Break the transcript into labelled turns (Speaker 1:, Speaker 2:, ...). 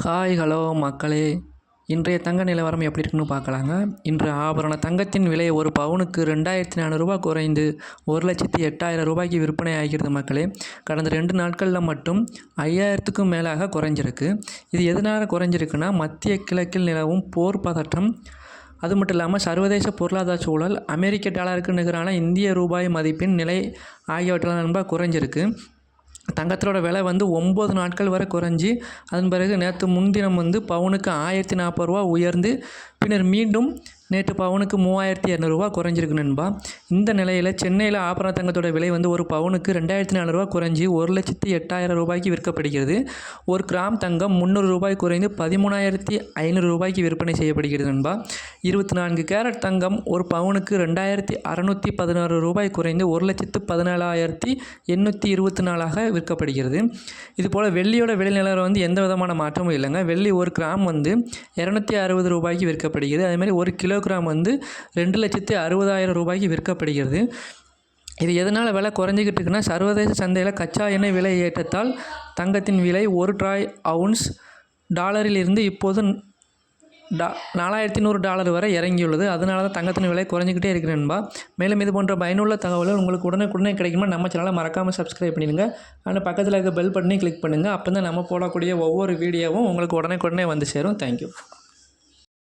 Speaker 1: Hi hello மக்களே, இன்றைய தங்க நிலவரம் எப்படி இருக்குன்னு பார்க்கலாங்க. இன்று ஆபரண தங்கத்தின் விலை ஒரு பவுனுக்கு 2400 ரூபா குறைந்து 1,08,000 ரூபாய்க்கு விற்பனை ஆகிறது மக்களே. கடந்த 2 நாட்களில் மட்டும் 5000க்கும் மேலாக குறைஞ்சிருக்கு. இது எதனால் குறைஞ்சிருக்குன்னா, மத்திய கிழக்கில் நிலவும் போர் பதற்றம், அது மட்டும் இல்லாமல் சர்வதேச பொருளாதார சூழல், அமெரிக்க டாலருக்கு நிகரான இந்திய ரூபாய் மதிப்பின் நிலை ஆகியவற்றால் நண்பா குறைஞ்சிருக்கு. தங்கத்தோட விலை 9 நாட்கள் வரை குறைஞ்சி, அதன் பிறகு நேற்று முன்தினம் பவுனுக்கு 1040 ரூபா உயர்ந்து, பின்னர் மீண்டும் நேற்று பவுனுக்கு 3200 ரூபா குறைஞ்சிருக்கு நண்பா. இந்த நிலையில் சென்னையில் ஆபரண தங்கத்தோட விலை ஒரு பவுனுக்கு 2400 ரூபா குறைஞ்சி 1,08,000 ரூபாய்க்கு விற்கப்படுகிறது. ஒரு கிராம் தங்கம் 300 ரூபாய் குறைந்து 13,500 ரூபாய்க்கு விற்பனை செய்யப்படுகிறது நண்பா. 24 கேரட் தங்கம் ஒரு பவுனுக்கு 2,616 ரூபாய் குறைந்து 1,17,824 விற்கப்படுகிறது. இதுபோல் வெள்ளியோட விலை நிலவரம் எந்த விதமான மாற்றமும் இல்லைங்க. வெள்ளி ஒரு கிராம் 260 ரூபாய்க்கு விற்கப்படுகிறது. அதேமாதிரி ஒரு கிலோகிராம் 2,60,000 ரூபாய்க்கு விற்கப்படுகிறது. இது எதனால் விலை குறைஞ்சிக்கிட்டு இருக்குன்னா, சர்வதேச சந்தையில் கச்சா எண்ணெய் விலை ஏற்றத்தால் தங்கத்தின் விலை ஒரு ட்ராய் அவுன்ஸ் டாலரில் இருந்து இப்போது $4,100 வரை இறங்கியுள்ளது. அதனால தான் தங்கத்தின் விலை குறைஞ்சிக்கிட்டே இருக்கு நண்பா. மேலும் இது போன்ற பயனுள்ள தகவல்கள் உங்களுக்கு உடனே கிடைக்குமா, நம்ம சேனலை மறக்காமல் சப்ஸ்கிரைப் பண்ணிடுங்க. ஆனால் பக்கத்தில் இருக்க பெல் பட்டனையும் கிளிக் பண்ணுங்கள். அப்போ தான் நம்ம போடக்கூடிய ஒவ்வொரு வீடியோவும் உங்களுக்கு உடனே வந்து சேரும். தேங்க்யூ.